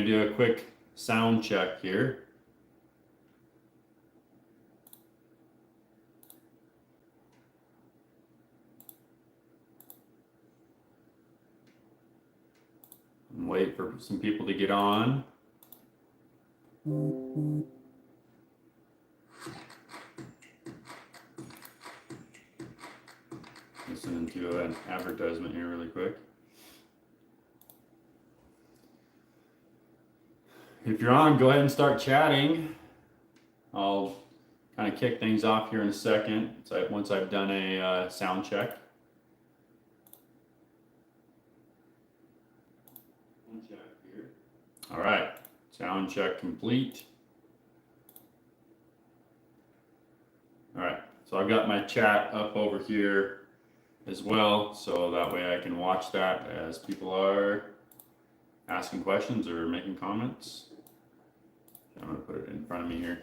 going to do a quick sound check here. And wait for some people to get on. Listening to an advertisement here really quick. If you're on, go ahead and start chatting. I'll kind of kick things off here in a second once I've done a sound check. All right, sound check complete. All right, so I've got my chat up over here as well, so that way I can watch that as people are asking questions or making comments. I'm gonna put it in front of me here.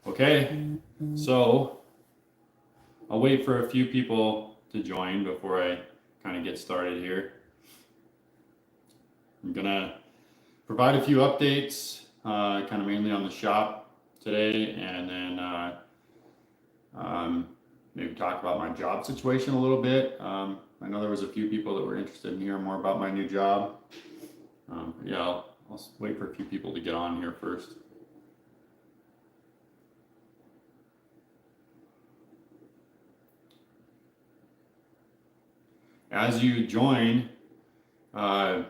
Okay, so I'll wait for a few people to join before I kind of get started here. I'm gonna provide a few updates, kind of mainly on the shop today, and then maybe talk about my job situation a little bit. I know there was a few people that were interested in hearing more about my new job. Yeah, I'll wait for a few people to get on here first. As you join, go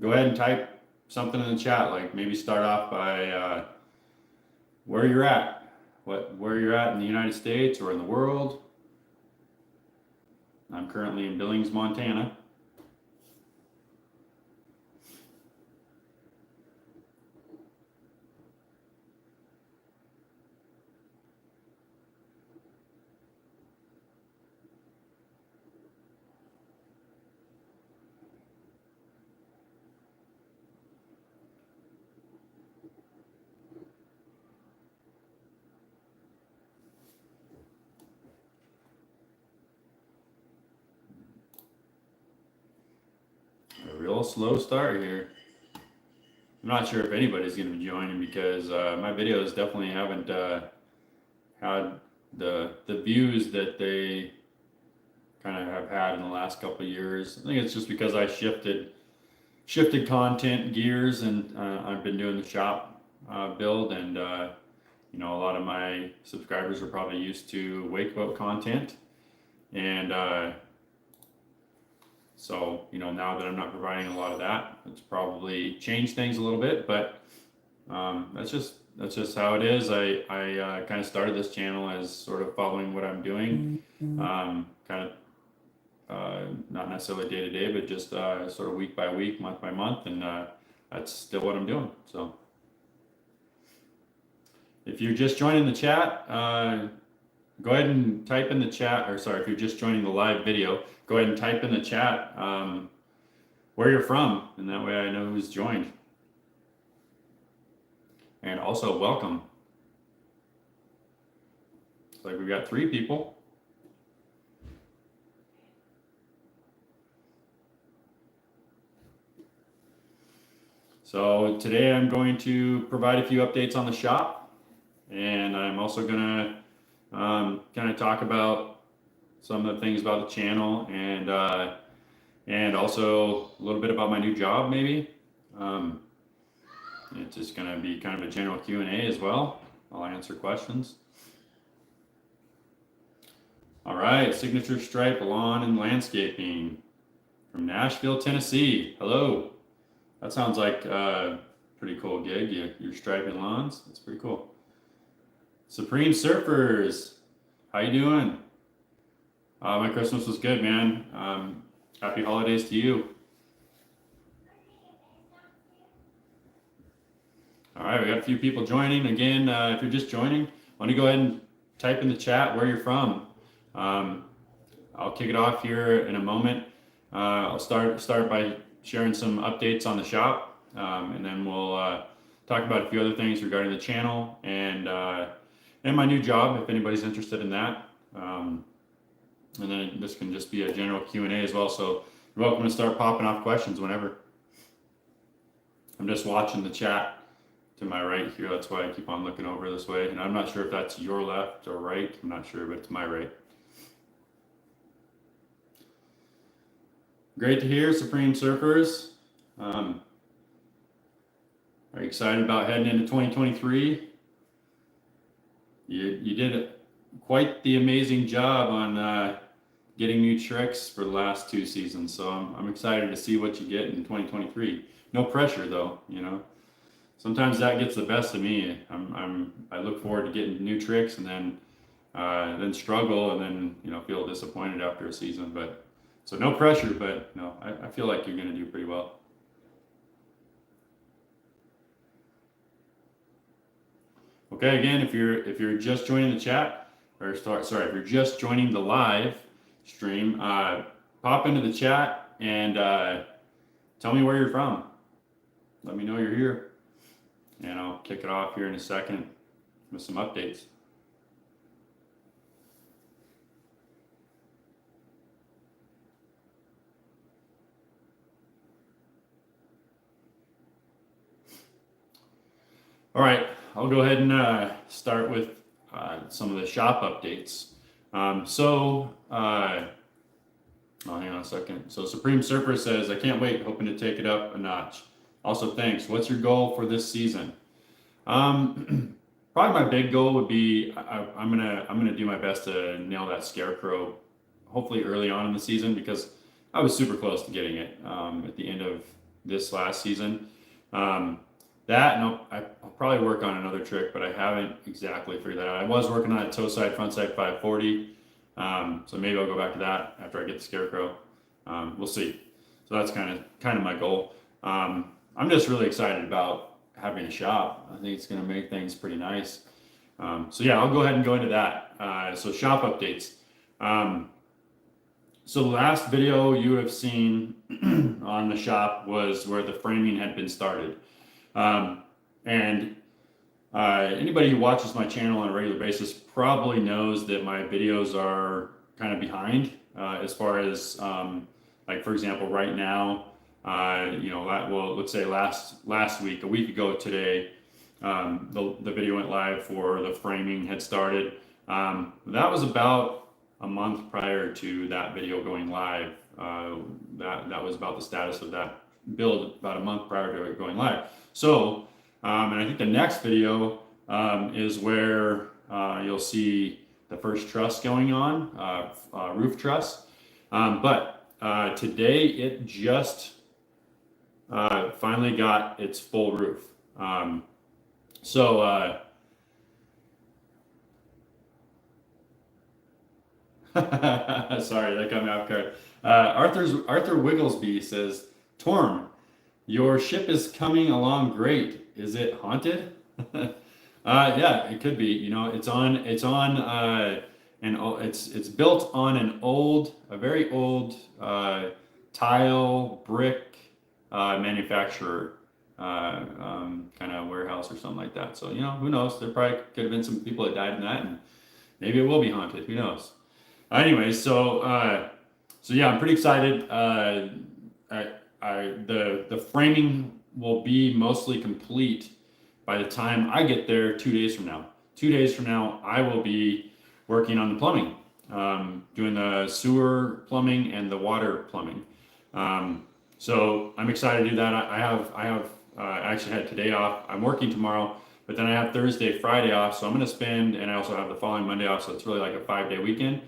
ahead and type something in the chat, like maybe start off by where you're at, where you're at in the United States or in the world. I'm currently in Billings, Montana. Real slow start here. I'm not sure if anybody's going to be joining because my videos definitely haven't had the views that they kind of have had in the last couple of years. I think it's just because I shifted content gears, and I've been doing the shop build, and you know, a lot of my subscribers are probably used to wake boat content, and so, you know, now that I'm not providing a lot of that, it's probably changed things a little bit, but that's just how it is. I kind of started this channel as sort of following what I'm doing, kind of not necessarily day to day, but just sort of week by week, month by month, and that's still what I'm doing. So if you're just joining the chat, go ahead and type in the chat, or sorry, if you're just joining the live video, go ahead and type in the chat where you're from, and that way I know who's joined. And also, welcome. Looks like we've got 3 people. So today I'm going to provide a few updates on the shop, and I'm also going to kind of talk about some of the things about the channel, and also a little bit about my new job, maybe. It's just going to be kind of a general Q&A as well. I'll answer questions. All right, Signature Stripe Lawn and Landscaping from Nashville, Tennessee. Hello. That sounds like a pretty cool gig. You're striping lawns. That's pretty cool. Supreme Surfers. How you doing? My Christmas was good, man. Happy holidays to you. All right, we got a few people joining. Again, if you're just joining, why don't you go ahead and type in the chat where you're from. I'll kick it off here in a moment. I'll start by sharing some updates on the shop, and then we'll talk about a few other things regarding the channel and my new job, if anybody's interested in that. And then this can just be a general Q&A as well, so you're welcome to start popping off questions whenever. I'm just watching the chat to my right here. That's why I keep on looking over this way. And I'm not sure if that's your left or right. I'm not sure, but it's my right. Great to hear, Supreme Surfers. Are you excited about heading into 2023? You did quite the amazing job on getting new tricks for the last 2 seasons. So I'm excited to see what you get in 2023. No pressure though, you know. Sometimes that gets the best of me. I look forward to getting new tricks and then struggle and then, you know, feel disappointed after a season. But so no pressure, but no, I feel like you're going to do pretty well. Okay, again, if you're just joining the chat, or if you're just joining the live stream, pop into the chat and tell me where you're from. Let me know you're here, and I'll kick it off here in a second with some updates. All right, I'll go ahead and start with some of the shop updates. Hang on a second. So Supreme Surfer says, I can't wait, hoping to take it up a notch. Also, thanks. What's your goal for this season? Probably my big goal would be I'm gonna do my best to nail that scarecrow, hopefully early on in the season, because I was super close to getting it at the end of this last season. I'll probably work on another trick, but I haven't exactly figured that out. I was working on a toe side, front side 540. So maybe I'll go back to that after I get the scarecrow. We'll see. So that's kind of my goal. I'm just really excited about having a shop. I think it's going to make things pretty nice. So yeah, I'll go ahead and go into that. So shop updates. So the last video you have seen on the shop was where the framing had been started. Anybody who watches my channel on a regular basis probably knows that my videos are kind of behind as far as like, for example, right now, let's say last week, a week ago today, the video went live for the framing had started. That was about a month prior to that video going live. That was about the status of that build about a month prior to it going live. So, and I think the next video is where you'll see the first truss going on, roof truss. But today it just finally got its full roof. Sorry, that got me off guard. Arthur Wigglesby says, Torm, your ship is coming along great. Is it haunted? Yeah, it could be. You know, it's built on a very old tile brick manufacturer kind of warehouse or something like that. So, you know, who knows? There probably could have been some people that died in that, and maybe it will be haunted. Who knows? Anyways, so yeah, I'm pretty excited. The framing will be mostly complete by the time I get there 2 days from now. 2 days from now, I will be working on the plumbing, doing the sewer plumbing and the water plumbing. So I'm excited to do that. I actually had today off. I'm working tomorrow, but then I have Thursday, Friday off. So I'm going to spend, and I also have the following Monday off. So it's really like a 5-day weekend.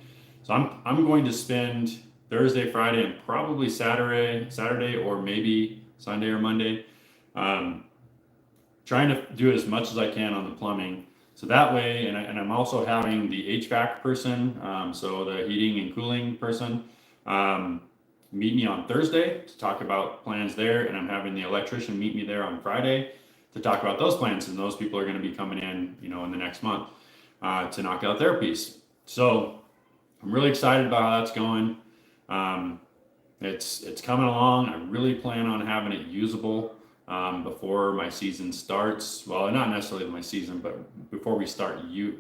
So I'm going to spend Thursday, Friday, and probably Saturday, or maybe Sunday or Monday, trying to do as much as I can on the plumbing. So that way, and I'm also having the HVAC person, so the heating and cooling person, meet me on Thursday to talk about plans there, and I'm having the electrician meet me there on Friday to talk about those plans, and those people are going to be coming in, you know, in the next month to knock out their piece. So I'm really excited about how that's going. It's coming along. I really plan on having it usable before my season starts. Well, not necessarily my season, but before we start, we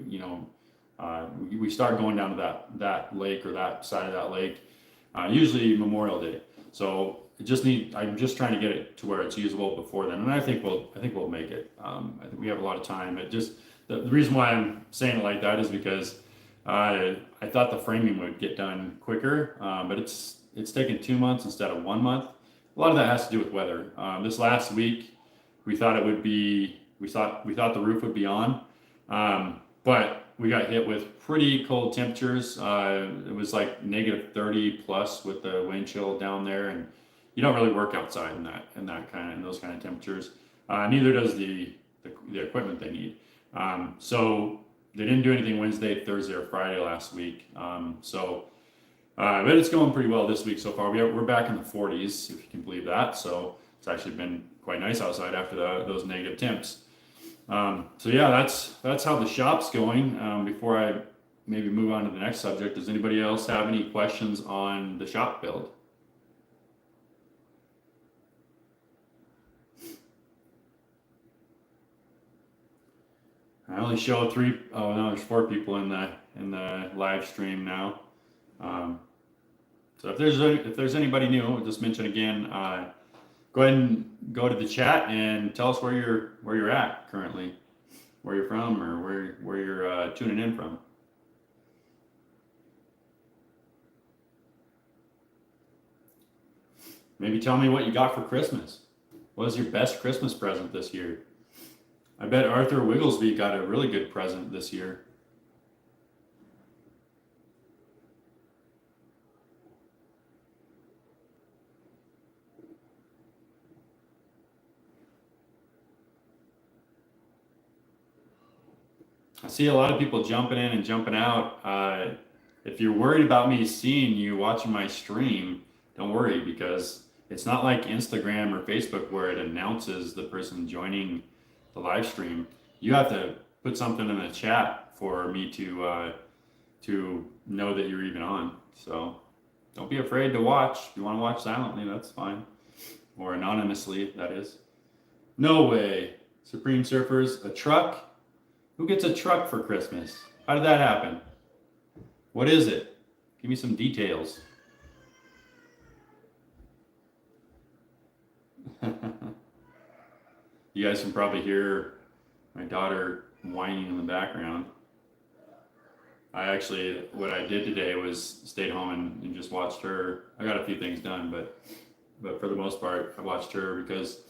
start going down to that lake or that side of that lake, usually Memorial Day. So I'm just trying to get it to where it's usable before then, and I think we'll make it. I think we have a lot of time. It just the reason why I'm saying it like that is because I thought the framing would get done quicker, but it's taken 2 months instead of 1 month. A lot of that has to do with weather. This last week, we thought it would be. We thought the roof would be on, but we got hit with pretty cold temperatures. It was like -30 plus with the wind chill down there, and you don't really work outside in those kind of temperatures. Neither does the equipment they need. So they didn't do anything Wednesday, Thursday, or Friday last week. But it's going pretty well this week so far. We're back in the 40s, if you can believe that. So it's actually been quite nice outside after those negative temps. So yeah, that's how the shop's going. Before I maybe move on to the next subject, does anybody else have any questions on the shop build? I only show 3. Oh no, there's 4 people in the live stream now. So if there's anybody new, I'll just mention again. Go ahead and go to the chat and tell us where you're at currently, where you're from, or where you're tuning in from. Maybe tell me what you got for Christmas. What was your best Christmas present this year? I bet Arthur Wigglesby got a really good present this year. I see a lot of people jumping in and jumping out. If you're worried about me seeing you watching my stream, don't worry, because it's not like Instagram or Facebook where it announces the person joining the live stream. You have to put something in the chat for me to know that you're even on. So don't be afraid to watch. If you want to watch silently, that's fine. Or anonymously, that is. No way. Supreme Surfers, a truck? Who gets a truck for Christmas? How did that happen? What is it? Give me some details. You guys can probably hear my daughter whining in the background. What I did today was stayed home and just watched her. I got a few things done, but for the most part, I watched her because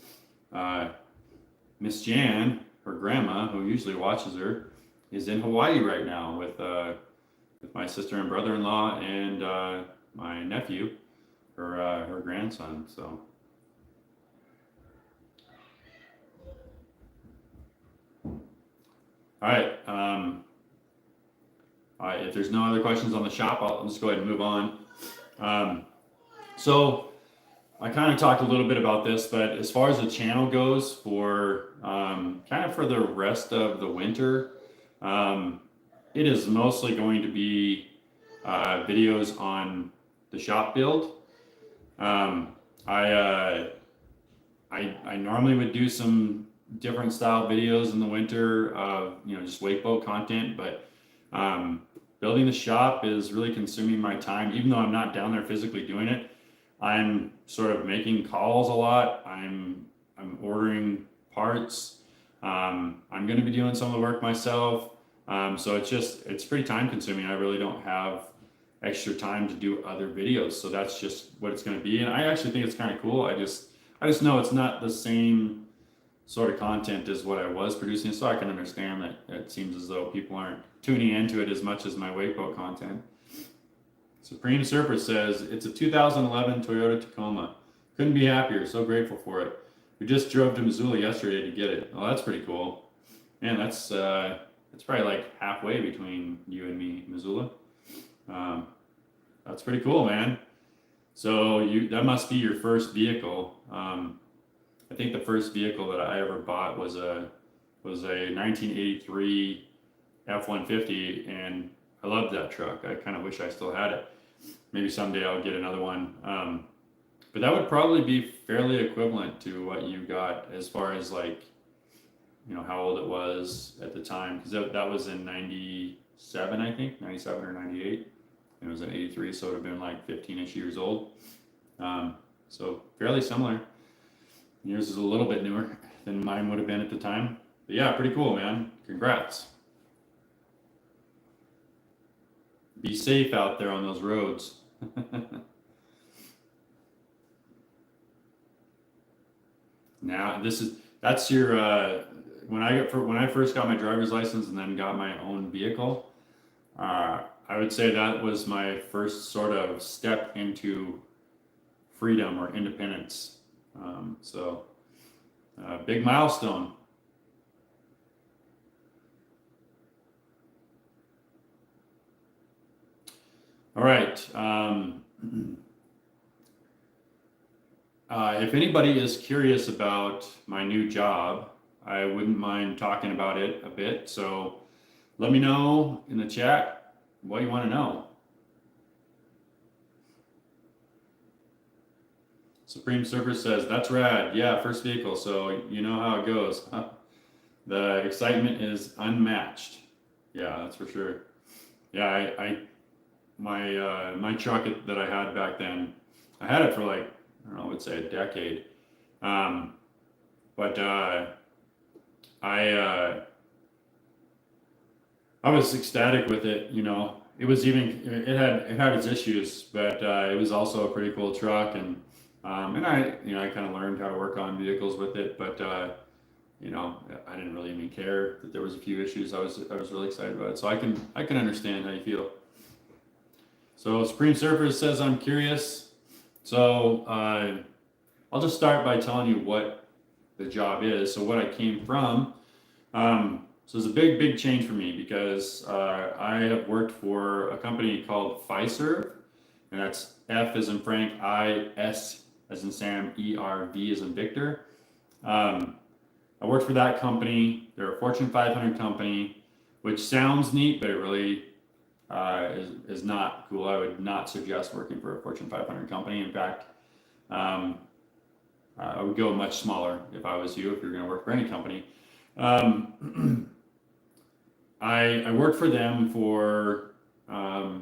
Miss Jan, her grandma, who usually watches her, is in Hawaii right now with my sister and brother-in-law and my nephew, her grandson. So. All right. If there's no other questions on the shop, I'll just go ahead and move on. So I kind of talked a little bit about this, but as far as the channel goes for kind of for the rest of the winter, it is mostly going to be videos on the shop build. I normally would do some different style videos in the winter of just wake boat content, but building the shop is really consuming my time. Even though I'm not down there physically doing it, I'm sort of making calls a lot. I'm ordering parts. I'm going to be doing some of the work myself. So it's pretty time consuming. I really don't have extra time to do other videos. So that's just what it's going to be. And I actually think it's kind of cool. I just know it's not the same sort of content as what I was producing. So I can understand that it seems as though people aren't tuning into it as much as my wakeboat content. Supreme Surfer says, it's a 2011 Toyota Tacoma. Couldn't be happier. So grateful for it. We just drove to Missoula yesterday to get it. Oh, that's pretty cool. Man, that's probably like halfway between you and me, Missoula. That's pretty cool, man. So that must be your first vehicle. I think the first vehicle that I ever bought was a 1983 F-150, and I loved that truck. I kind of wish I still had it. Maybe someday I'll get another one. But that would probably be fairly equivalent to what you got as far as like, how old it was at the time. Because that was in 97, I think, 97 or 98. And it was in 83, so it would have been like 15-ish years old. So fairly similar. Yours is a little bit newer than mine would have been at the time. But yeah, pretty cool, man. Congrats. Be safe out there on those roads. Now that's your when I first got my driver's license and then got my own vehicle. I would say that was my first sort of step into freedom or independence. So big milestone. All right. If anybody is curious about my new job, I wouldn't mind talking about it a bit. So let me know in the chat what you want to know. Supreme Surfer says, that's rad. Yeah, first vehicle. So you know how it goes. The excitement is unmatched. Yeah, that's for sure. Yeah, my truck that I had back then, I had it for like, I don't know, I would say a decade. But I was ecstatic with it. It had its issues, but it was also a pretty cool truck, and I kind of learned how to work on vehicles with it. But I didn't really even care that there was a few issues. I was really excited about it, so I can understand how you feel. So Supreme Surfer says, I'm curious. So I'll just start by telling you what the job is. So what I came from. So it's a big change for me because I have worked for a company called Fiserv, and that's F as in Frank, I, S as in Sam, E, R, V as in Victor. I worked for that company. They're a Fortune 500 company, which sounds neat, but it really is not cool. I would not suggest working for a Fortune 500 company. In fact, I would go much smaller if I was you, if you're going to work for any company. I worked for them for, I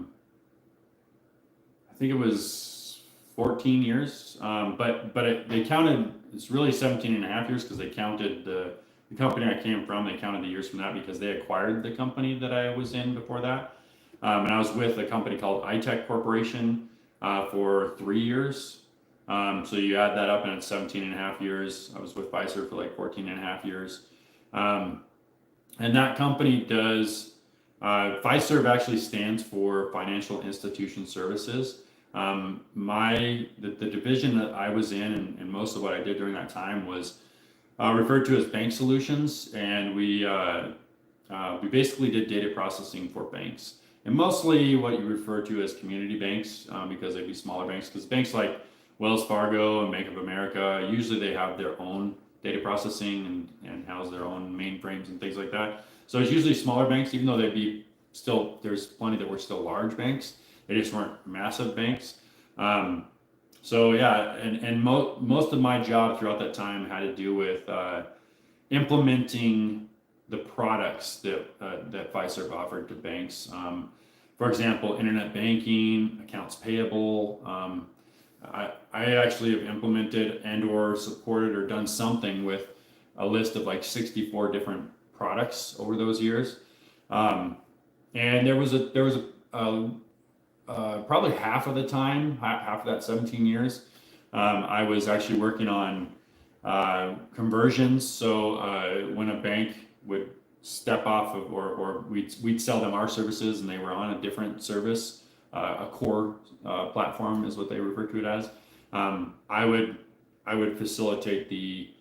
think it was 14 years, they counted, it's really 17 and a half years because they counted the company I came from, they counted the years from that because they acquired the company that I was in before that. And I was with a company called iTech Corporation for 3 years. So you add that up and it's 17 and a half years. I was with Fiserv for like 14 and a half years. And that company does, Fiserv actually stands for Financial Institution Services. The division that I was in and most of what I did during that time was referred to as bank solutions. And we basically did data processing for banks. And mostly what you refer to as community banks, because they'd be smaller banks, because banks like Wells Fargo and Bank of America, usually they have their own data processing and house their own mainframes and things like that. So it's usually smaller banks, even though there's plenty that were still large banks. They just weren't massive banks. So yeah, and most of my job throughout that time had to do with implementing the products that Fiserv offered to banks. For example, internet banking, accounts payable. I actually have implemented and or supported or done something with a list of like 64 different products over those years. And there was probably half of the time, half of that 17 years, I was actually working on conversions. So when a bank would step off of, or we'd sell them our services and they were on a different service, a core platform is what they refer to it as. I would facilitate the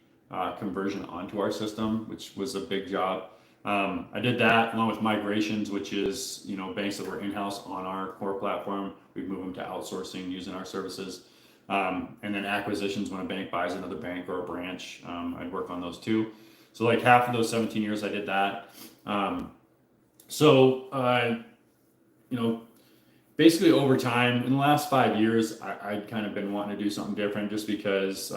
conversion onto our system, which was a big job. I did that along with migrations, which is banks that were in-house on our core platform. We'd move them to outsourcing using our services, and then acquisitions when a bank buys another bank or a branch. I'd work on those too. So like half of those 17 years I did that. Basically over time, in the last 5 years, I'd kind of been wanting to do something different just because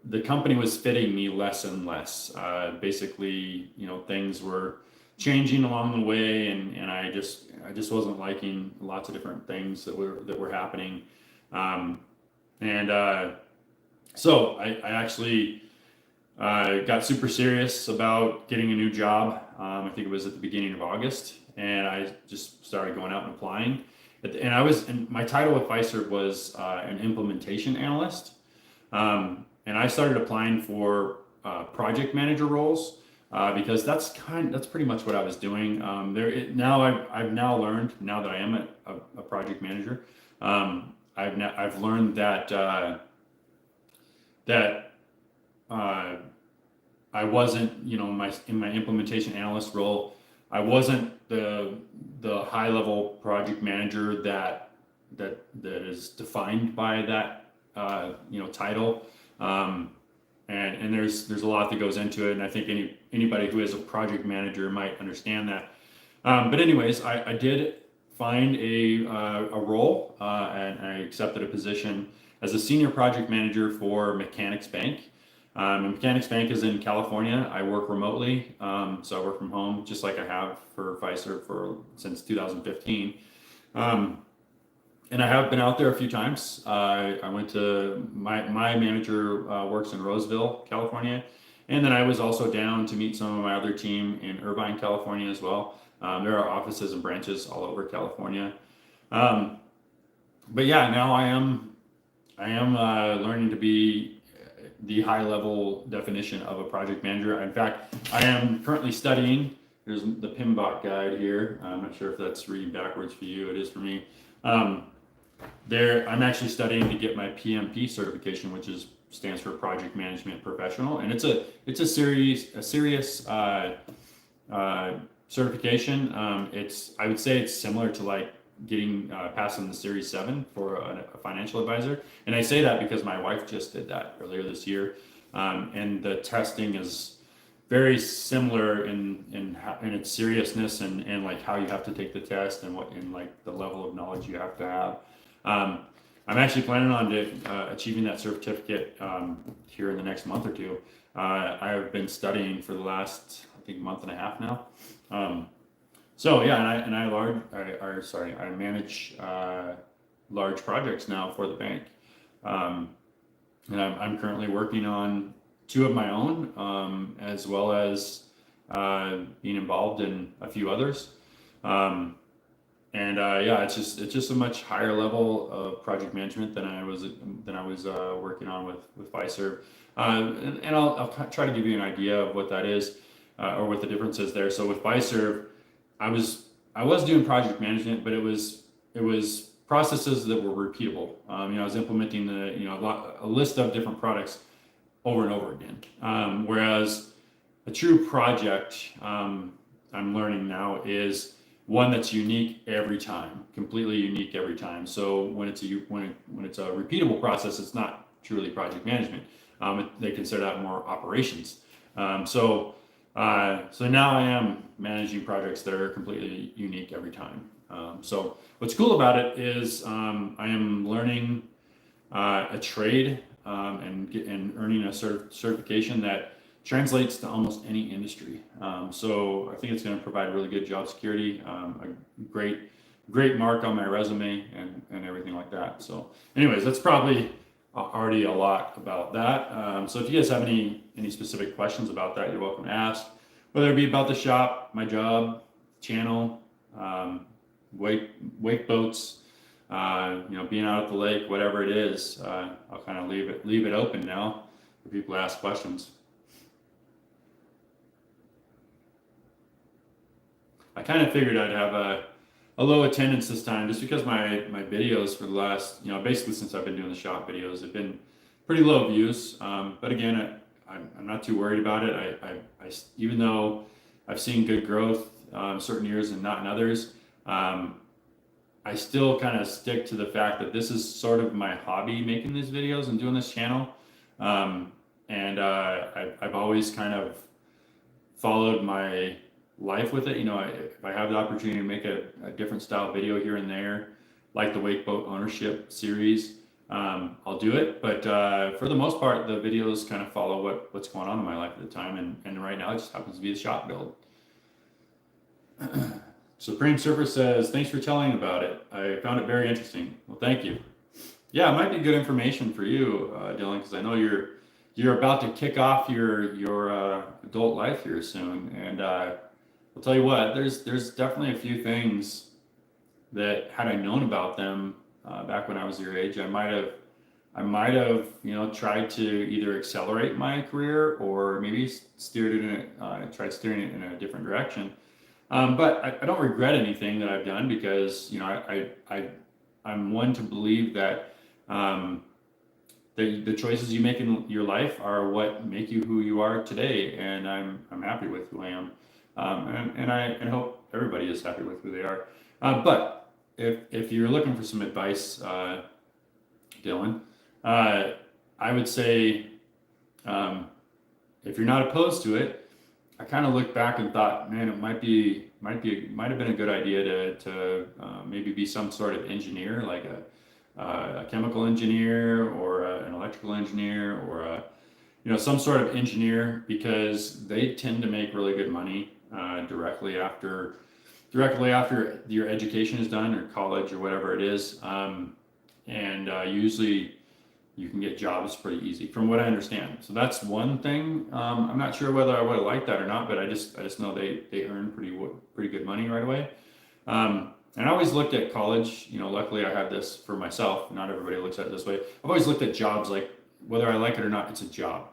the company was fitting me less and less. Basically, things were changing along the way, and I just wasn't liking lots of different things that were happening. And so I actually got super serious about getting a new job. I think it was at the beginning of August, and I just started going out and applying. And my title with Fiserv was an implementation analyst. And I started applying for project manager roles because that's pretty much what I was doing. I've now learned, now that I am a project manager, I've learned that I wasn't, in my implementation analyst role, I wasn't the high level project manager that is defined by that title. And there's a lot that goes into it, and I think anybody who is a project manager might understand that. But anyways, I did find a role, and I accepted a position as a senior project manager for Mechanics Bank. And Mechanics Bank is in California. I work remotely, so I work from home, just like I have for Fiserv since 2015. And I have been out there a few times. I went to my manager works in Roseville, California, and then I was also down to meet some of my other team in Irvine, California as well. There are offices and branches all over California. But yeah, now I am learning to be the high level definition of a project manager. In fact, I am currently studying. There's the PMBOK guide here. I'm not sure if that's reading backwards for you. It is for me. I'm actually studying to get my PMP certification, which stands for Project Management Professional, and it's a serious certification. I would say it's similar to like getting passing the Series 7 for a financial advisor, and I say that because my wife just did that earlier this year, and the testing is very similar in its seriousness and like how you have to take the test and like the level of knowledge you have to have. I'm actually planning on achieving that certificate here in the next month or two. I've been studying for the last, I think, month and a half now. So yeah, I manage large projects now for the bank, and I'm currently working on 2 of my own, as well as being involved in a few others. Yeah, it's just a much higher level of project management than I was working on with Fiserv. And I'll try to give you an idea of what that is, or what the difference is there. So with Fiserv, I was doing project management, but it was processes that were repeatable. I was implementing a list of different products over and over again. Whereas a true project, I'm learning now, is one that's unique every time, completely unique every time. So when it's a repeatable process, it's not truly project management. They consider that more operations. So now I am managing projects that are completely unique every time. So what's cool about it is I am learning a trade and earning a certification that translates to almost any industry. So I think it's going to provide really good job security, a great mark on my resume and everything like that. So anyways, that's probably already a lot about that. So if you guys have any specific questions about that, you're welcome to ask, whether it be about the shop, my job, channel, wake boats, being out at the lake, whatever it is. I'll kind of leave it open now for people to ask questions. I kind of figured I'd have a low attendance this time, just because my videos for the last, basically since I've been doing the shop videos, have been pretty low views. But again, I'm not too worried about it. I even though I've seen good growth certain years and not in others, I still kind of stick to the fact that this is sort of my hobby, making these videos and doing this channel. I've always kind of followed my life with it. If I have the opportunity to make a different style video here and there, like the wake boat ownership series, I'll do it. But for the most part, the videos kind of follow what's going on in my life at the time. And right now it just happens to be the shop build. Supreme Surfer says, thanks for telling about it. I found it very interesting. Well, thank you. Yeah, it might be good information for you, Dylan, because I know you're about to kick off your adult life here soon, and I'll tell you what, there's definitely a few things that had I known about them back when I was your age, I might have tried to either accelerate my career or maybe tried steering it in a different direction. But I don't regret anything that I've done because I'm one to believe that um, the choices you make in your life are what make you who you are today, and I'm happy with who I am, and I hope everybody is happy with who they are. But if you're looking for some advice, Dylan, uh, I would say um, if you're not opposed to it, I kind of looked back and thought, man, it might have been a good idea to maybe be some sort of engineer, like a chemical engineer or an electrical engineer or some sort of engineer because they tend to make really good money directly after your education is done or college or whatever it is, and usually you can get jobs pretty easy from what I understand. So that's one thing. I'm not sure whether I would have liked that or not, but I just know they earn pretty good money right away. And I always looked at college, luckily I had this for myself. Not everybody looks at it this way. I've always looked at jobs like whether I like it or not, it's a job.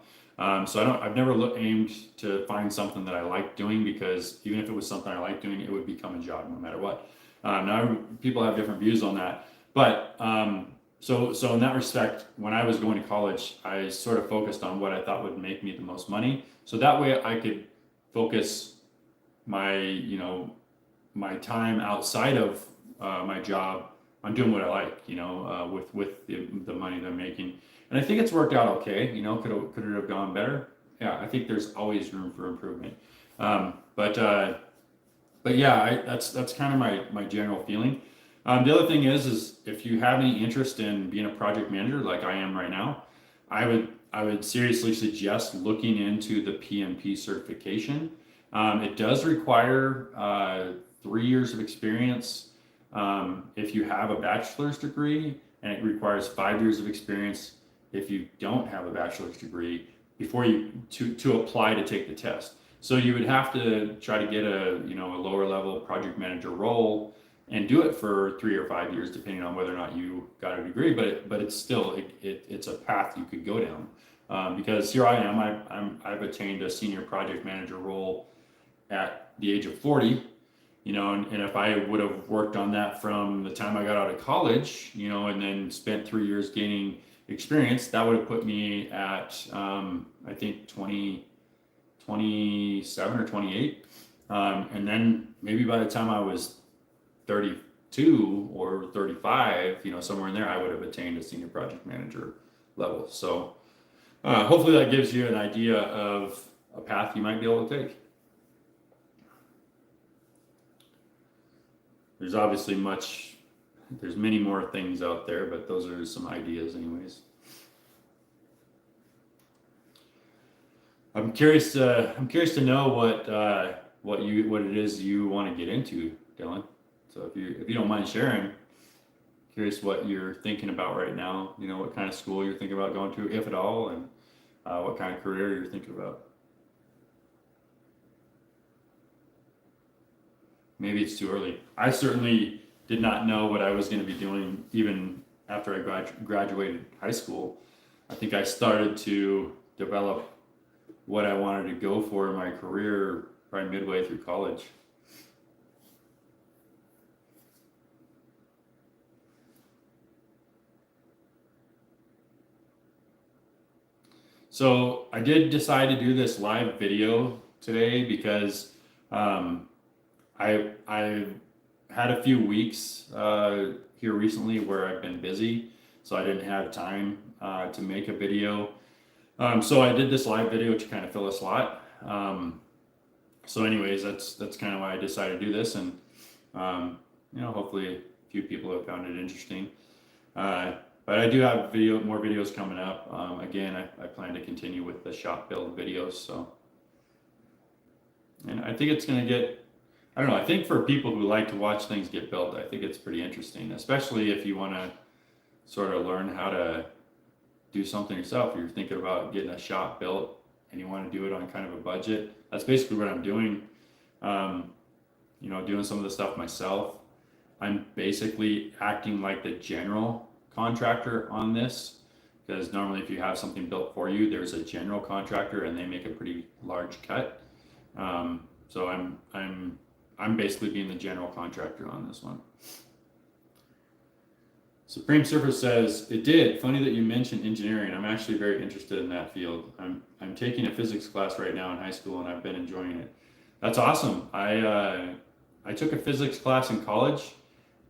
So I've never aimed to find something that I like doing because even if it was something I like doing, it would become a job no matter what. Now people have different views on that, but so in that respect, when I was going to college, I sort of focused on what I thought would make me the most money. So that way I could focus my time outside of my job on doing what I like, with the money that I'm making. And I think it's worked out okay. Could it have gone better? Yeah, I think there's always room for improvement. But yeah, that's kind of my general feeling. The other thing is if you have any interest in being a project manager like I am right now, I would seriously suggest looking into the PMP certification. It does require 3 years of experience if you have a bachelor's degree, and it requires 5 years of experience if you don't have a bachelor's degree before you to apply to take the test. So you would have to try to get a lower level project manager role and do it for 3 or 5 years, depending on whether or not you got a degree. But it's still it's a path you could go down because here I am. I've attained a senior project manager role at the age of 40. And if I would have worked on that from the time I got out of college, and then spent 3 years gaining experience, that would have put me at I think 27 or 28, and then maybe by the time I was 32 or 35, somewhere in there, I would have attained a senior project manager level. So hopefully that gives you an idea of a path you might be able to take. There's obviously there's many more things out there, but those are some ideas anyways. I'm curious to know what it is you want to get into, Dylan. So if you don't mind sharing, curious what you're thinking about right now. What kind of school you're thinking about going to, if at all, and what kind of career you're thinking about. Maybe it's too early. I certainly did not know what I was going to be doing even after I graduated high school. I think I started to develop what I wanted to go for in my career probably midway through college. So I did decide to do this live video today because I had a few weeks here recently where I've been busy, so I didn't have time to make a video. So I did this live video to kind of fill a slot. So anyways, that's kind of why I decided to do this, and hopefully a few people have found it interesting. But I do have more videos coming up. Again, I plan to continue with the shop build videos. So, and I think it's going to get, I don't know, I think for people who like to watch things get built, I think it's pretty interesting, especially if you want to sort of learn how to do something yourself. If you're thinking about getting a shop built and you want to do it on kind of a budget, that's basically what I'm doing. Doing some of the stuff myself. I'm basically acting like the general contractor on this, because normally if you have something built for you, there's a general contractor and they make a pretty large cut. So I'm basically being the general contractor on this one. Supreme Surfer says, it did. Funny that you mentioned engineering. I'm actually very interested in that field. I'm taking a physics class right now in high school and I've been enjoying it. That's awesome. I took a physics class in college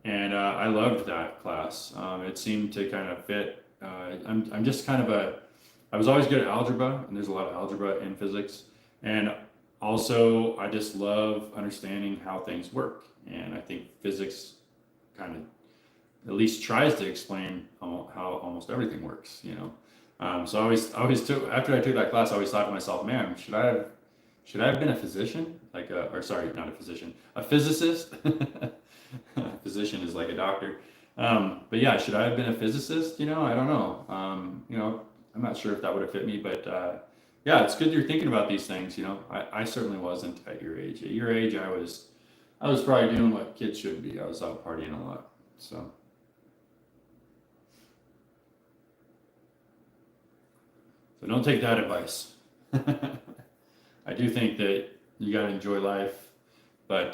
and I loved that class. It seemed to kind of fit. I'm just kind of I was always good at algebra, and there's a lot of algebra in physics. And also I just love understanding how things work. And I think physics kind of at least tries to explain how almost everything works, So I always took, after I took that class, I always thought to myself, man, should I have been a physician? Not a physician, a physicist. A physician is like a doctor. But yeah, should I have been a physicist? I don't know. I'm not sure if that would have fit me, but yeah, it's good you're thinking about these things. I certainly wasn't at your age. At your age, I was probably doing what kids should be. I was out partying a lot. So don't take that advice. I do think that you got to enjoy life, but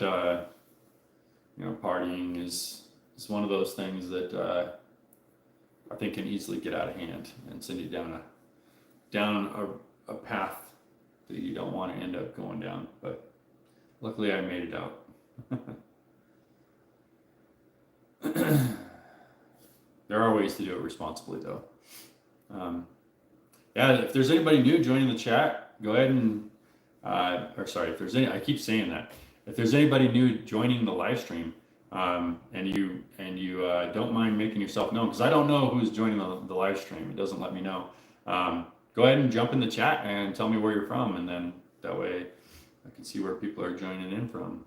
partying is one of those things that I think can easily get out of hand and send you down a path that you don't want to end up going down. But luckily, I made it out. There are ways to do it responsibly, though. Yeah, if there's anybody new joining the chat, go ahead and, if there's any, I keep saying that. If there's anybody new joining the live stream, and you don't mind making yourself known, because I don't know who's joining the live stream. It doesn't let me know. Go ahead and jump in the chat and tell me where you're from, and then that way I can see where people are joining in from.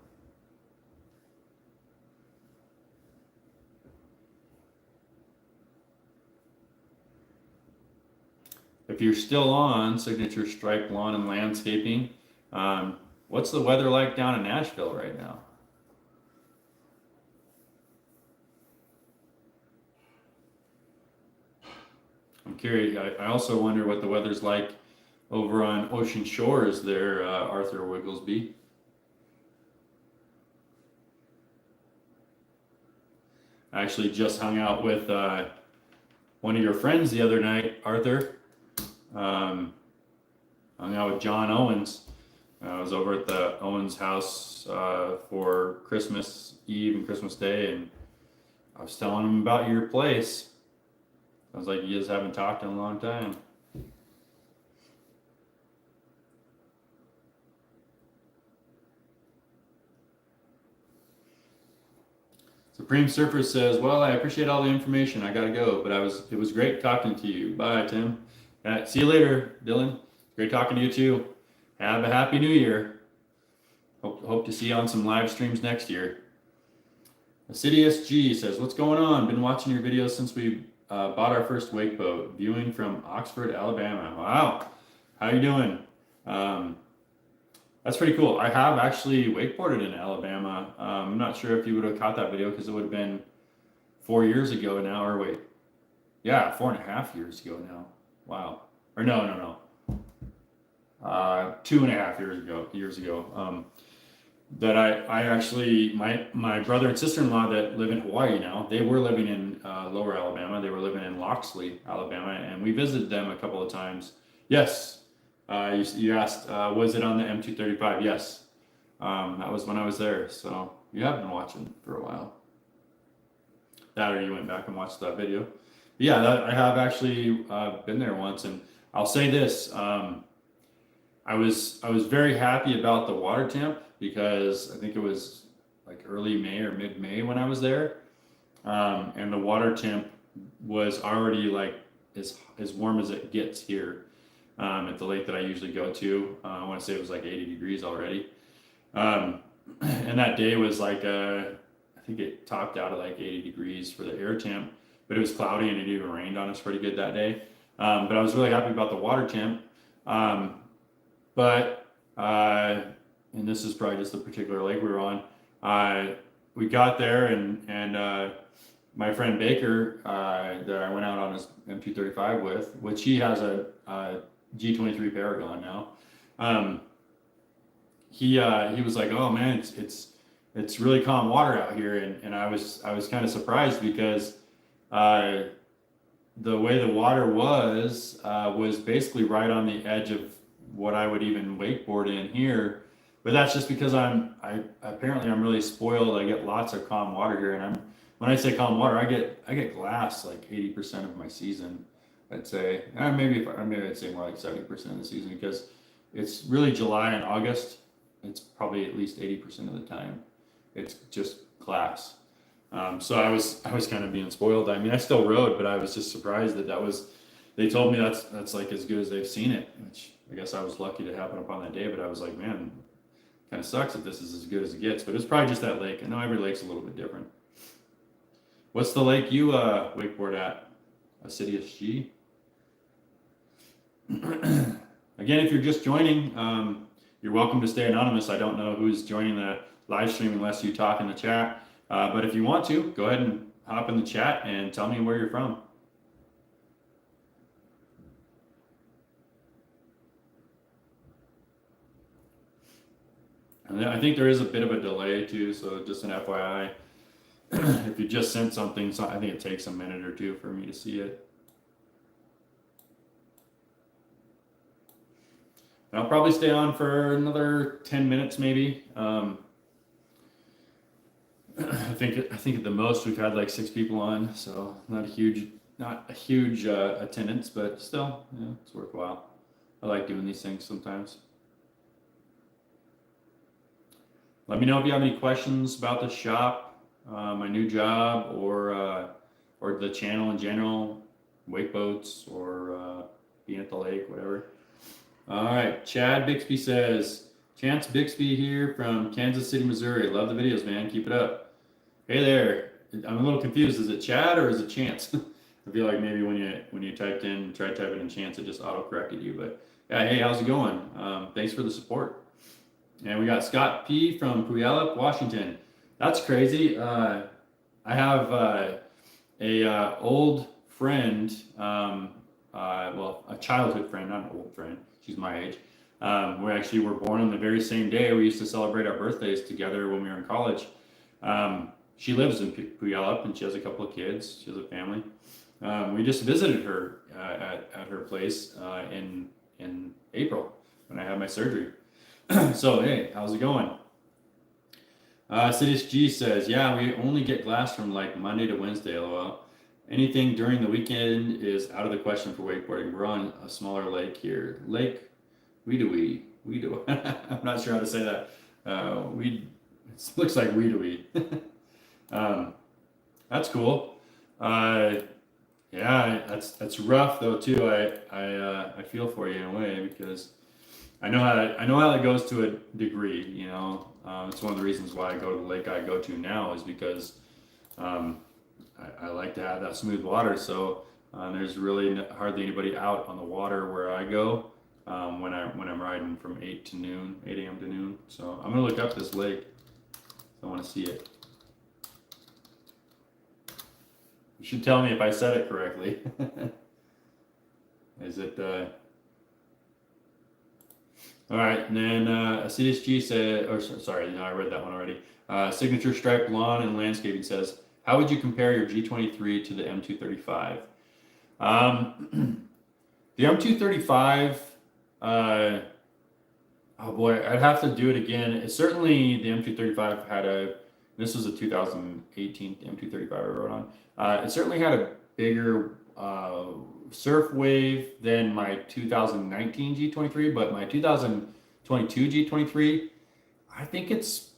If you're still on Signature Stripe Lawn and Landscaping, what's the weather like down in Nashville right now? I'm curious. I also wonder what the weather's like over on Ocean Shores there, Arthur Wigglesby. I actually just hung out with one of your friends the other night, Arthur. Hung out with John Owens. I was over at the Owens house for Christmas Eve and Christmas Day, and I was telling him about your place. Sounds like you guys haven't talked in a long time. Supreme Surfer says, well, I appreciate all the information. I gotta go, but it was great talking to you. Bye, Tim. See you later, Dylan. Great talking to you too. Have a happy new year. Hope to see you on some live streams next year. Assidious G says, what's going on? Been watching your videos since we bought our first wake boat. Viewing from Oxford, Alabama. Wow. How you doing? That's pretty cool. I have actually wakeboarded in Alabama. I'm not sure if you would have caught that video because it would have been 4 years ago now, or wait. Yeah, 4.5 years ago now. Wow. Or no. 2.5 years ago. That I actually, my brother and sister-in-law that live in Hawaii now, they were living in lower Alabama. They were living in Loxley, Alabama, and we visited them a couple of times. Yes. You asked, was it on the M235? Yes. That was when I was there. So you have been watching for a while. That, or you went back and watched that video. But yeah, I have actually been there once, and I'll say this: I was very happy about the water temp, because I think it was like early May or mid-May when I was there, and the water temp was already like as warm as it gets here. At the lake that I usually go to. I want to say it was like 80 degrees already. And that day was like, I think it topped out at like 80 degrees for the air temp. but it was cloudy and it even rained on us pretty good that day. But I was really happy about the water temp. But and this is probably just the particular lake we were on. We got there and my friend Baker that I went out on his M235 with, which he has a G23 Paragon now. He was like, "Oh man, it's really calm water out here," and I was kind of surprised because the way the water was basically right on the edge of what I would even wakeboard in here. But that's just because I'm really spoiled. I get lots of calm water here, and when I say calm water, I get glass like 80% of my season. I'd say maybe I'd say more like 70% of the season, because it's really July and August. It's probably at least 80% of the time. It's just glass. So I was kind of being spoiled. I mean, I still rode, but I was just surprised that was. They told me that's like as good as they've seen it, which I guess I was lucky to happen upon that day. But I was like, man, kind of sucks that this is as good as it gets. But it's probably just that lake. I know every lake's a little bit different. What's the lake you wakeboard at? Acidius G. Again, if you're just joining, you're welcome to stay anonymous. I don't know who's joining the live stream unless you talk in the chat. But if you want to, go ahead and hop in the chat and tell me where you're from. And I think there is a bit of a delay too, so just an FYI. If you just sent something, so I think it takes a minute or two for me to see it. And I'll probably stay on for another 10 minutes maybe. I think at the most we've had like 6 people on, so not a huge attendance, but still, yeah, it's worthwhile. I like doing these things sometimes. Let me know if you have any questions about the shop, my new job, or the channel in general, wake boats, or being at the lake, whatever. All right, Chad Bixby says, Chance Bixby here from Kansas City, Missouri. Love the videos, man. Keep it up. Hey there. I'm a little confused. Is it Chad or is it Chance? I feel like maybe when you tried typing in Chance, it just auto-corrected you. But yeah, hey, how's it going? Thanks for the support. And we got Scott P from Puyallup, Washington. That's crazy. I have a old friend, well, a childhood friend, not an old friend. She's my age. We actually were born on the very same day. We used to celebrate our birthdays together when we were in college. She lives in Puyallup and she has a couple of kids. She has a family. We just visited her at her place in April when I had my surgery. So, hey, how's it going? Sidis G says, yeah, we only get glass from like Monday to Wednesday, lol. Anything during the weekend is out of the question for wakeboarding. We're on a smaller lake here. Lake Weedawee. I'm not sure how to say that. It looks like Weedawee. That's cool. Yeah, that's rough though too. I feel for you in a way, because I know how it goes to a degree. You know, it's one of the reasons why I go to the lake I go to now, is because I like to have that smooth water. So there's really hardly anybody out on the water where I go when I'm riding from 8 a.m. to noon. So I'm gonna look up this lake. I want to see it. You should tell me if I said it correctly. Is it? All right, and then Acidius G said, or sorry, no, I read that one already. Signature Stripe Lawn and Landscaping says, how would you compare your G23 to the M235? The M235, oh boy, I'd have to do it again. Certainly the M235 this was a 2018 M235 I rode on. It certainly had a bigger surf wave than my 2019 G23, but my 2022 G23, I think it's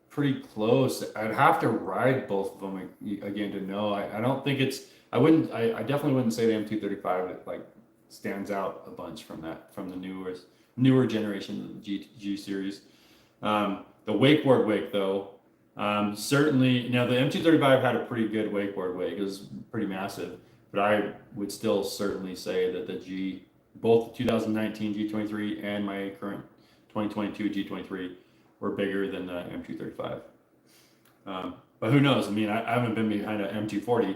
pretty close. I'd have to ride both of them again to know. I don't think I definitely wouldn't say the M235 like stands out a bunch from the newer generation of the G series. The wakeboard wake though, Certainly, now the M235 had a pretty good wakeboard wake. It was pretty massive, but I would still certainly say that both the 2019 G23 and my current 2022 G23 were bigger than the M235. But who knows? I mean, I haven't been behind an M240,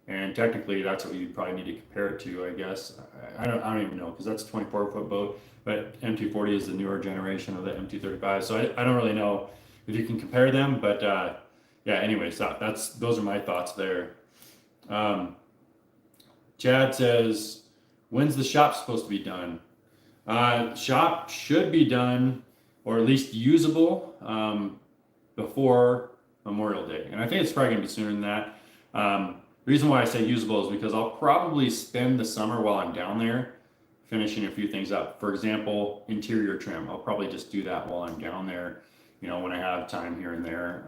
and technically that's what you probably need to compare it to, I guess. I don't even know, because that's a 24-foot boat, but M240 is the newer generation of the M235. So I don't really know if you can compare them, but yeah. Anyways, those are my thoughts there. Chad says, when's the shop supposed to be done? Shop should be done, or at least usable, before Memorial Day. And I think it's probably going to be sooner than that. The reason why I say usable is because I'll probably spend the summer while I'm down there finishing a few things up. For example, interior trim. I'll probably just do that while I'm down there, when I have time here and there,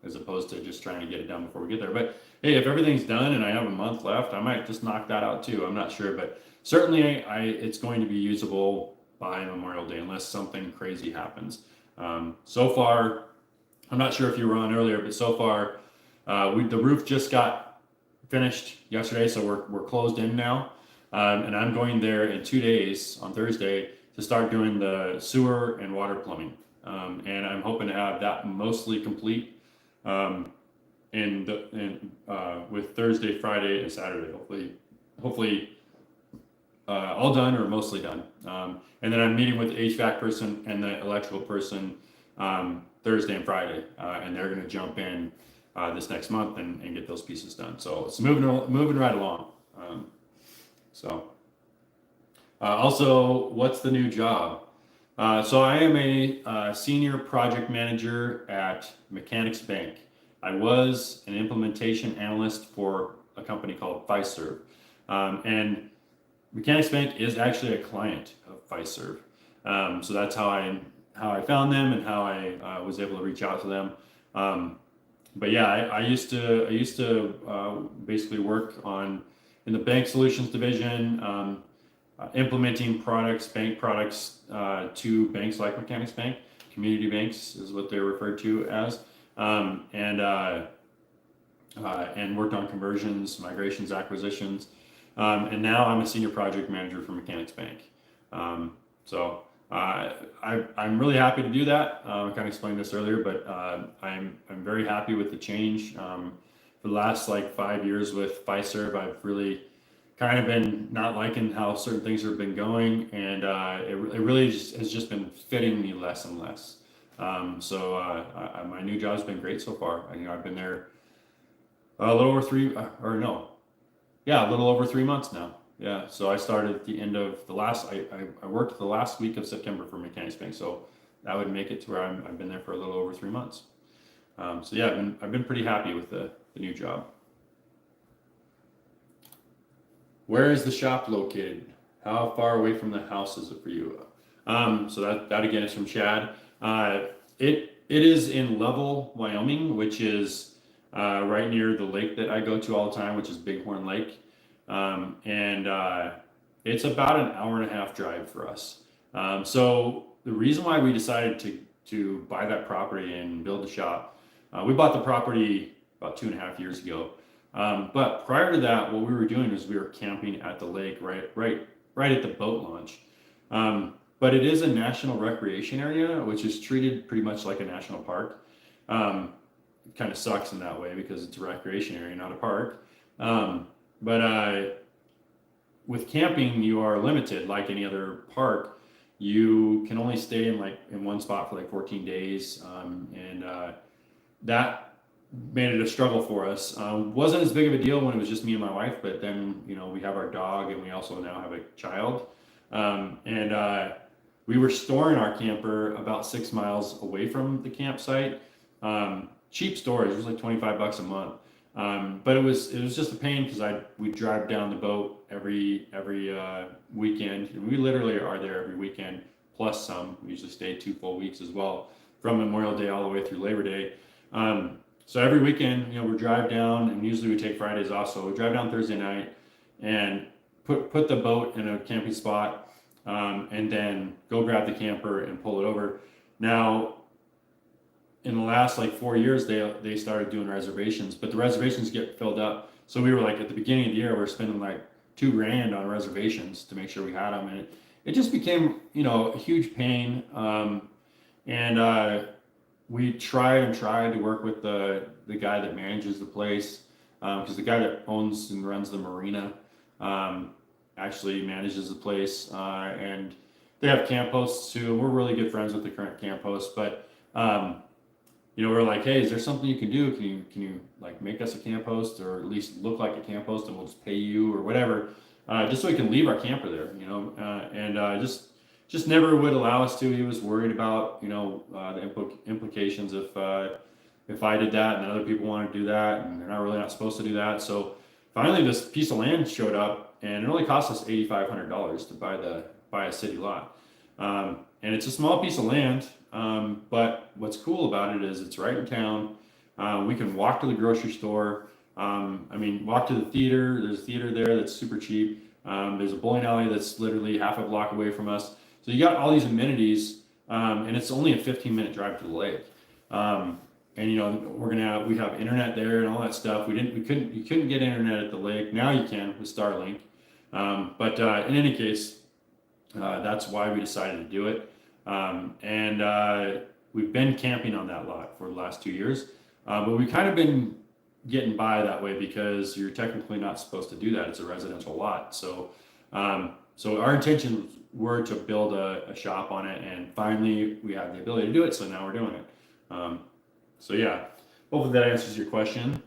as opposed to just trying to get it done before we get there. But hey, if everything's done and I have a month left, I might just knock that out too. I'm not sure, but certainly it's going to be usable by Memorial Day unless something crazy happens. So far, I'm not sure if you were on earlier, but so far, the roof just got finished yesterday, so we're closed in now. And I'm going there in 2 days on Thursday to start doing the sewer and water plumbing. And I'm hoping to have that mostly complete with Thursday, Friday, and Saturday. Hopefully all done or mostly done. And then I'm meeting with the HVAC person and the electrical person Thursday and Friday, and they're going to jump in this next month and get those pieces done. So it's moving right along. Also, what's the new job? So I am a senior project manager at Mechanics Bank. I was an implementation analyst for a company called Fiserv. And Mechanics Bank is actually a client of Fiserv. So that's how I found them and how I was able to reach out to them. But yeah, I used to basically work in the bank solutions division, implementing bank products to banks like Mechanics Bank. Community banks is what they're referred to as, and worked on conversions, migrations, acquisitions, and now I'm a senior project manager for Mechanics Bank. So I'm really happy to do that. I kind of explained this earlier, but I'm very happy with the change. For the last 5 years with Fiserv, I've really kind of been not liking how certain things have been going, and it really has just been fitting me less and less. So my new job's been great so far. I've been there a little over 3 months now. Yeah, so I started at the end of I worked the last week of September for Mechanics Bank, so that would make it to where I've been there for a little over 3 months. So yeah, I've been pretty happy with the new job. Where is the shop located? How far away from the house is it for you? So that again is from Chad. It is in Level, Wyoming, which is right near the lake that I go to all the time, which is Bighorn Lake. And it's about an hour and a half drive for us. So the reason why we decided to buy that property and build the shop, we bought the property about 2.5 years ago. But prior to that, what we were doing is we were camping at the lake, right at the boat launch. But it is a national recreation area, which is treated pretty much like a national park. It kind of sucks in that way because it's a recreation area, not a park. But with camping, you are limited. Like any other park, you can only stay in one spot for 14 days, and that made it a struggle for us. Wasn't as big of a deal when it was just me and my wife, but then we have our dog and we also now have a child, and we were storing our camper about 6 miles away from the campsite. Cheap storage, it was like $25 a month. But it was just a pain because we'd drive down the boat every weekend, and we literally are there every weekend plus some. We usually stay 2 full weeks as well, from Memorial Day all the way through Labor Day. So every weekend, we drive down, and usually we take Fridays off. So we drive down Thursday night and put the boat in a camping spot, and then go grab the camper and pull it over. Now, in the last like 4 years, they started doing reservations, but the reservations get filled up. So we were like at the beginning of the year, we're spending like $2,000 on reservations to make sure we had them, and it just became a huge pain. And we tried to work with the guy that manages the place, because the guy that owns and runs the marina actually manages the place, and they have camp hosts too. We're really good friends with the current camp host, but we're like, hey, is there something you can do? Can you like make us a camp host, or at least look like a camp host, and we'll just pay you or whatever, just so we can leave our camper there, and just never would allow us to. He was worried about the implications if I did that and other people want to do that, and they're not supposed to do that. So finally, this piece of land showed up, and it only cost us $8,500 to buy a city lot. And it's a small piece of land, but what's cool about it is it's right in town. We can walk to the grocery store. Walk to the theater. There's a theater there that's super cheap. There's a bowling alley that's literally half a block away from us. So you got all these amenities, and it's only a 15-minute drive to the lake. And we have internet there and all that stuff. You couldn't get internet at the lake. Now you can with Starlink. But in any case, that's why we decided to do it. And we've been camping on that lot for the last 2 years. But we've kind of been getting by that way because you're technically not supposed to do that. It's a residential lot. So our intentions were to build a shop on it, and finally we had the ability to do it. So now we're doing it. So yeah, hopefully that answers your question.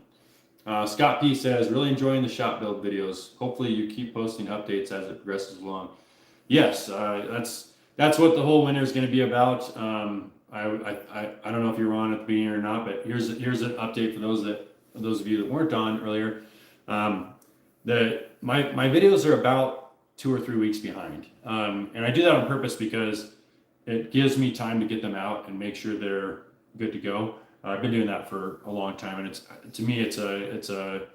Scott P says, really enjoying the shop build videos. Hopefully you keep posting updates as it progresses along. Yes, that's what the whole winter is going to be about. I don't know if you were on at the beginning or not, but here's an update for those of you that weren't on earlier. My videos are about 2 or 3 weeks behind, and I do that on purpose because it gives me time to get them out and make sure they're good to go. I've been doing that for a long time, and to me it's a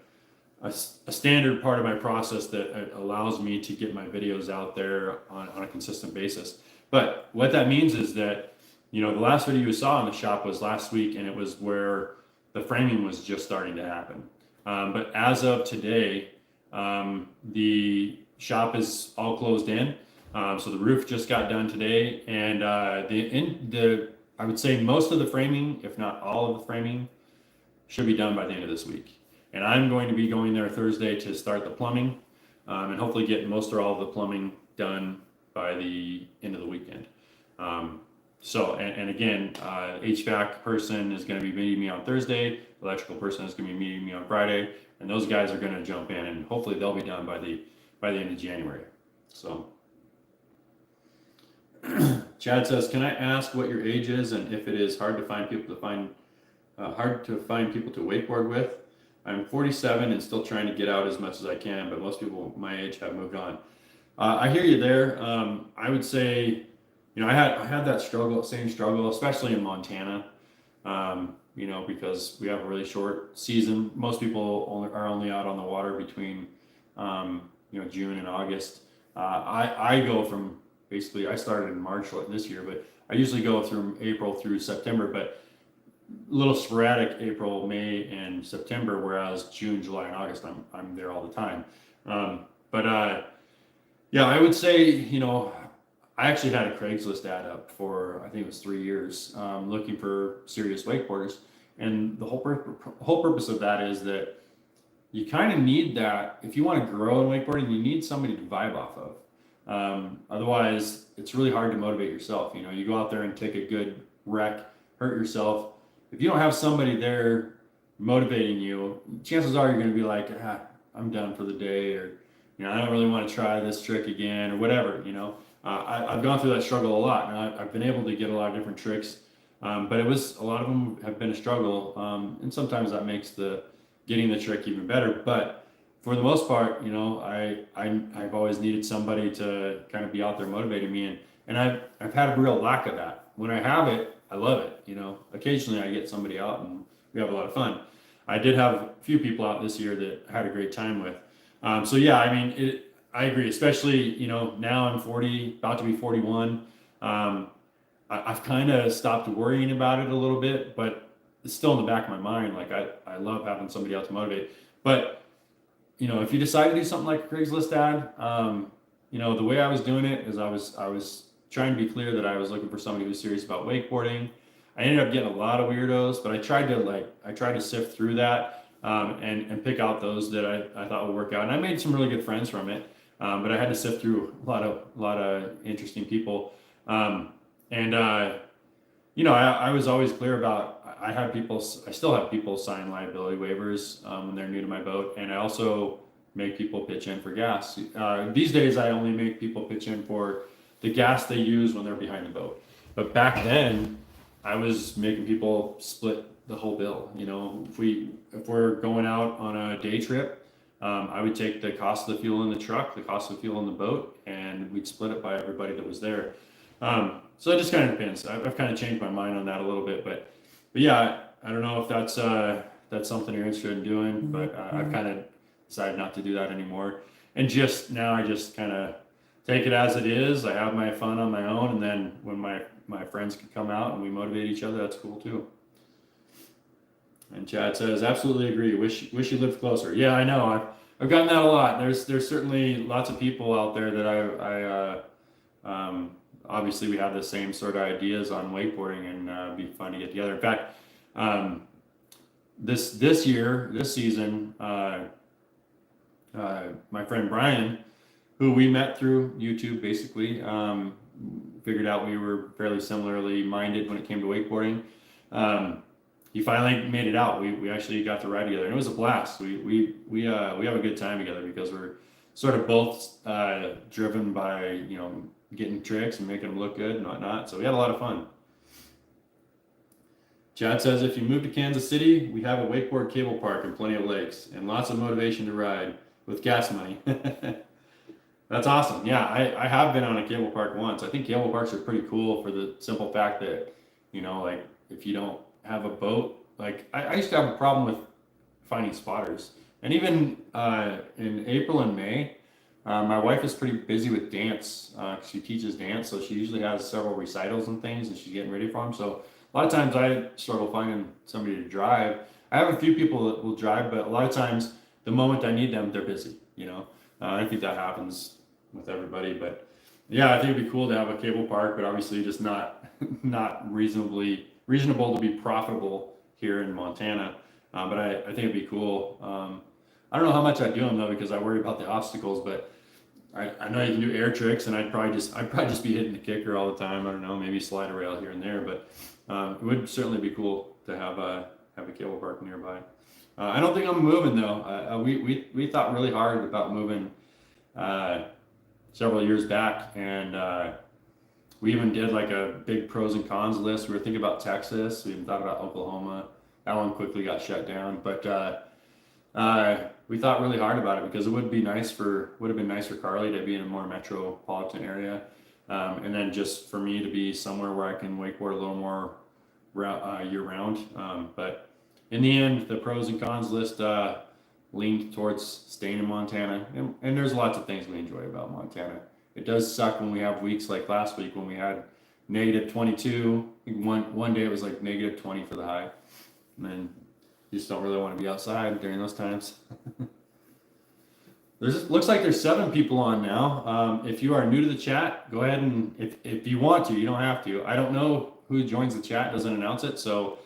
standard part of my process that allows me to get my videos out there on a consistent basis. But what that means is that the last video you saw in the shop was last week, and it was where the framing was just starting to happen. But as of today, the shop is all closed in. So the roof just got done today, and I would say most of the framing, if not all of the framing, should be done by the end of this week. And I'm going to be going there Thursday to start the plumbing, and hopefully get most or all of the plumbing done by the end of the weekend. And again, HVAC person is going to be meeting me on Thursday. Electrical person is going to be meeting me on Friday, and those guys are going to jump in, and hopefully they'll be done by the end of January. So. Chad says, can I ask what your age is and if it is hard to find people to wakeboard with? I'm 47 and still trying to get out as much as I can, but most people my age have moved on. I hear you there. I would say, I had that same struggle, especially in Montana. Because we have a really short season. Most people are only out on the water between June and August. I go from basically, I started in March this year, but I usually go from April through September, but a little sporadic April, May, and September, whereas June, July, and August, I'm there all the time. I would say, I actually had a Craigslist ad up for, I think it was 3 years, looking for serious wakeboarders. And the whole purpose of that is that you kind of need that. If you want to grow in wakeboarding, you need somebody to vibe off of. Otherwise, it's really hard to motivate yourself. You go out there and take a good wreck, hurt yourself. If you don't have somebody there motivating you, chances are you're going to be like, I'm done for the day, or I don't really want to try this trick again, or whatever. I've gone through that struggle a lot, and I've been able to get a lot of different tricks, but a lot of them have been a struggle, and sometimes that makes getting the trick even better. But for the most part, I've always needed somebody to kind of be out there motivating me, and I've had a real lack of that. When I have it, I love it. Occasionally I get somebody out and we have a lot of fun. I did have a few people out this year that I had a great time with. I agree, especially now I'm 40, about to be 41. I've kind of stopped worrying about it a little bit, but it's still in the back of my mind. Like I love having somebody else motivate. But if you decide to do something like a Craigslist ad, the way I was doing it is I was trying to be clear that I was looking for somebody who was serious about wakeboarding. I ended up getting a lot of weirdos, but I tried to sift through that and pick out those that I thought would work out. And I made some really good friends from it, but I had to sift through a lot of interesting people. I was always clear about I still have people sign liability waivers when they're new to my boat, and I also make people pitch in for gas. These days, I only make people pitch in for the gas they use when they're behind the boat. But back then, I was making people split the whole bill. If we're going out on a day trip, I would take the cost of the fuel in the truck, the cost of the fuel in the boat, and we'd split it by everybody that was there. So it just kind of depends. I've kind of changed my mind on that a little bit, but yeah, I don't know if that's something you're interested in doing, but I've kind of decided not to do that anymore. And just now, I just kind of take it as it is. I have my fun on my own, and then when my friends can come out and we motivate each other, that's cool too. And Chad says, absolutely agree. Wish you lived closer. Yeah, I know. I've gotten that a lot. There's certainly lots of people out there that obviously we have the same sort of ideas on wakeboarding, and it'd be fun to get together. In fact, this season, my friend Brian, who we met through YouTube, basically, figured out we were fairly similarly minded when it came to wakeboarding. He finally made it out. We actually got to ride together, and it was a blast. We have a good time together because we're sort of both driven by getting tricks and making them look good and whatnot. So we had a lot of fun. Chad says, if you move to Kansas City, we have a wakeboard cable park and plenty of lakes and lots of motivation to ride with gas money. That's awesome. Yeah, I have been on a cable park once. I think cable parks are pretty cool for the simple fact that, like if you don't have a boat, like I used to have a problem with finding spotters. And even in April and May, my wife is pretty busy with dance. She teaches dance, so she usually has several recitals and things, and she's getting ready for them. So a lot of times I struggle finding somebody to drive. I have a few people that will drive, but a lot of times the moment I need them, they're busy. I think that happens with everybody. But yeah, I think it'd be cool to have a cable park, but obviously just not reasonable to be profitable here in Montana. But I think it'd be cool. I don't know how much I do them though, because I worry about the obstacles, but I know you can do air tricks, and I'd probably just be hitting the kicker all the time. I don't know, maybe slide a rail here and there, but it would certainly be cool to have a cable park nearby. I don't think I'm moving though. We thought really hard about moving several years back, and we even did like a big pros and cons list. We were thinking about Texas. We even thought about Oklahoma. That one quickly got shut down, but we thought really hard about it because it would have been nice for Carly to be in a more metropolitan area, and then just for me to be somewhere where I can wakeboard a little more year round. But in the end, the pros and cons list leaned towards staying in Montana, and there's lots of things we enjoy about Montana. It does suck when we have weeks like last week when we had negative 22. One day it was like negative 20 for the high, and then you just don't really want to be outside during those times. Looks like there's 7 people on now. If you are new to the chat, go ahead and if you want to, you don't have to. I don't know who joins the chat, doesn't announce it. So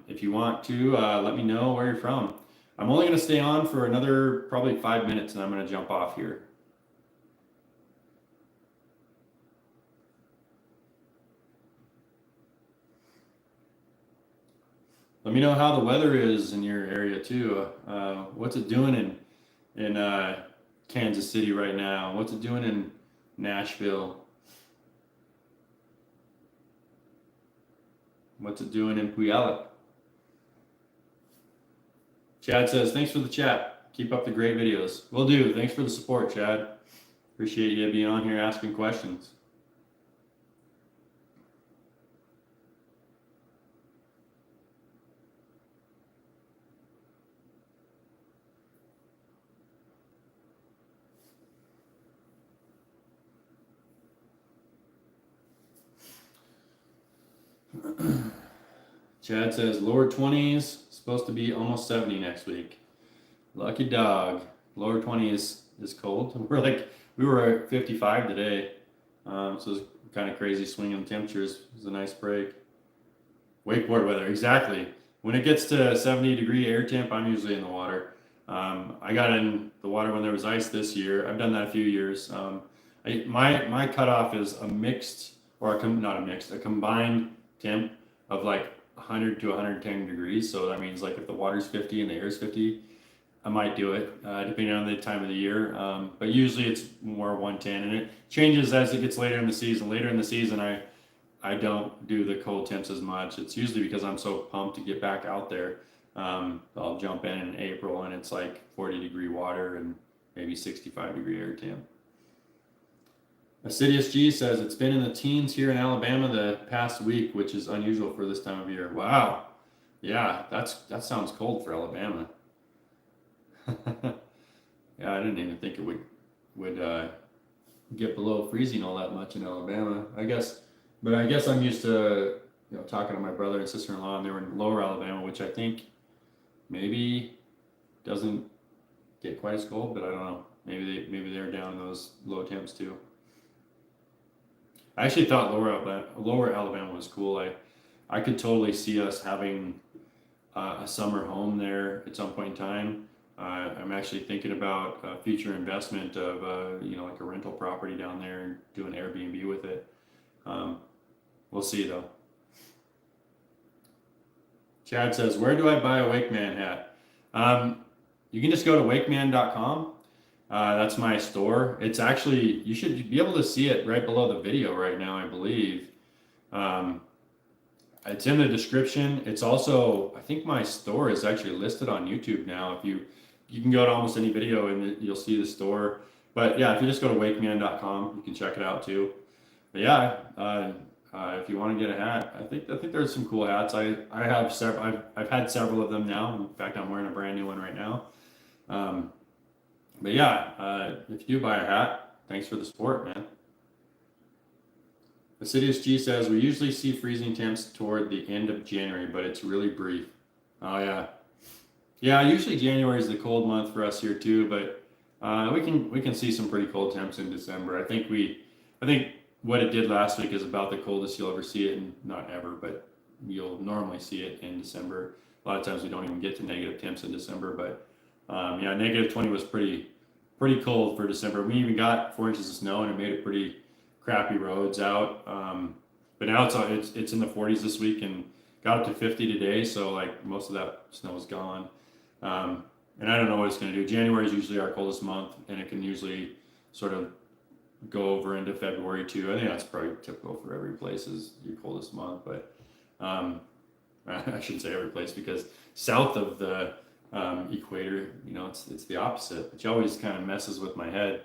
if you want to, let me know where you're from. I'm only going to stay on for another probably 5 minutes, and I'm going to jump off here. Let me know how the weather is in your area too. What's it doing in Kansas City right now? What's it doing in Nashville? What's it doing in Puyallup? Chad says, thanks for the chat. Keep up the great videos. Will do. Thanks for the support, Chad. Appreciate you being on here asking questions. Chad says lower 20s, supposed to be almost 70 next week. Lucky dog. Lower 20s is cold. We were at 55 today. So it's kind of crazy swing in temperatures. It was a nice break. Wakeboard weather, exactly. When it gets to 70-degree air temp, I'm usually in the water. I got in the water when there was ice this year. I've done that a few years. My cutoff is a mixed, or not a mixed, a combined temp of like 100 to 110 degrees. So that means like if the water's 50 and the air's 50, I might do it depending on the time of the year. But usually it's more 110, and it changes as it gets later in the season. Later in the season, I don't do the cold temps as much. It's usually because I'm so pumped to get back out there. I'll jump in April and it's like 40-degree water and maybe 65-degree air temp. Assidious G says it's been in the teens here in Alabama the past week, which is unusual for this time of year. Wow. Yeah, that sounds cold for Alabama. Yeah, I didn't even think it would get below freezing all that much in Alabama. I guess I'm used to talking to my brother and sister-in-law, and they were in lower Alabama, which I think maybe doesn't get quite as cold, but I don't know. Maybe they're down in those low temps too. I actually thought lower Alabama was cool. I could totally see us having a summer home there at some point in time. I'm actually thinking about future investment of like a rental property down there and doing Airbnb with it. We'll see though. Chad says, where do I buy a Wake Man hat? You can just go to wakemann.com. That's my store. It's actually, you should be able to see it right below the video right now, I believe. It's in the description. It's also, I think my store is actually listed on YouTube now. If you can go to almost any video and you'll see the store. But yeah, if you just go to wakemann.com, you can check it out too. But yeah, if you want to get a hat, I think there's some cool hats. I have several. I've had several of them now. In fact, I'm wearing a brand new one right now. But yeah, if you do buy a hat, thanks for the support, man. Assidious G says we usually see freezing temps toward the end of January, but it's really brief. Oh yeah. Yeah, usually January is the cold month for us here too, but we can see some pretty cold temps in December. I think what it did last week is about the coldest you'll ever see it, and not ever, but you'll normally see it in December. A lot of times we don't even get to negative temps in December, but yeah, negative 20 was pretty cold for December. We even got 4 inches of snow, and it made it pretty crappy roads out. But now it's in the 40s this week and got up to 50 today, so like most of that snow is gone. And I don't know what it's going to do. January is usually our coldest month, and it can usually sort of go over into February too. I think that's probably typical for every place is your coldest month, but I shouldn't say every place, because south of the equator, it's the opposite, which always kind of messes with my head.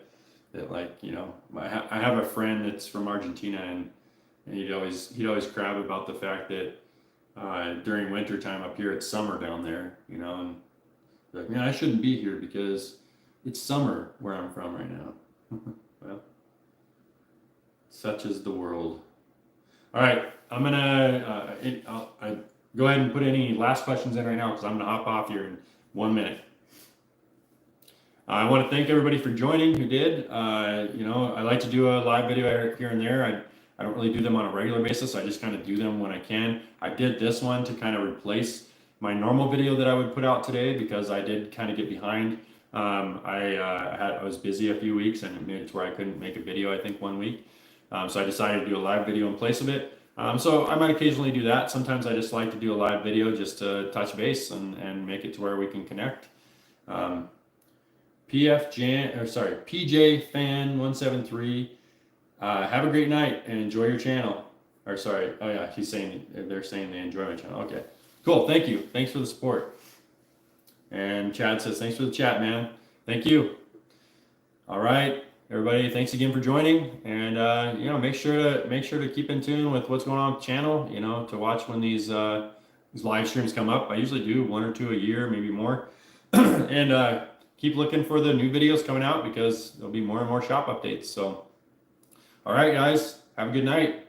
That I have a friend that's from Argentina, and he'd always crab about the fact that during winter time up here it's summer down there, and like, man, I shouldn't be here because it's summer where I'm from right now. Well, such is the world. All right, I'm gonna I'll go ahead and put any last questions in right now, because I'm gonna hop off here in 1 minute. I want to thank everybody for joining who did. I like to do a live video here and there. I don't really do them on a regular basis. I just kind of do them when I can. I did this one to kind of replace my normal video that I would put out today, because I did kind of get behind. I was busy a few weeks, and it made it to where I couldn't make a video, I think, 1 week. So I decided to do a live video in place of it. So I might occasionally do that. Sometimes I just like to do a live video just to touch base and make it to where we can connect. PJ Fan 173. Have a great night and enjoy your channel. Or sorry, oh yeah, they're saying they enjoy my channel. Okay, cool. Thank you. Thanks for the support. And Chad says thanks for the chat, man. Thank you. All right, everybody. Thanks again for joining. And make sure to keep in tune with what's going on with the channel. To watch when these live streams come up. I usually do 1 or 2 a year, maybe more. And keep looking for the new videos coming out, because there'll be more and more shop updates. So, all right, guys, have a good night.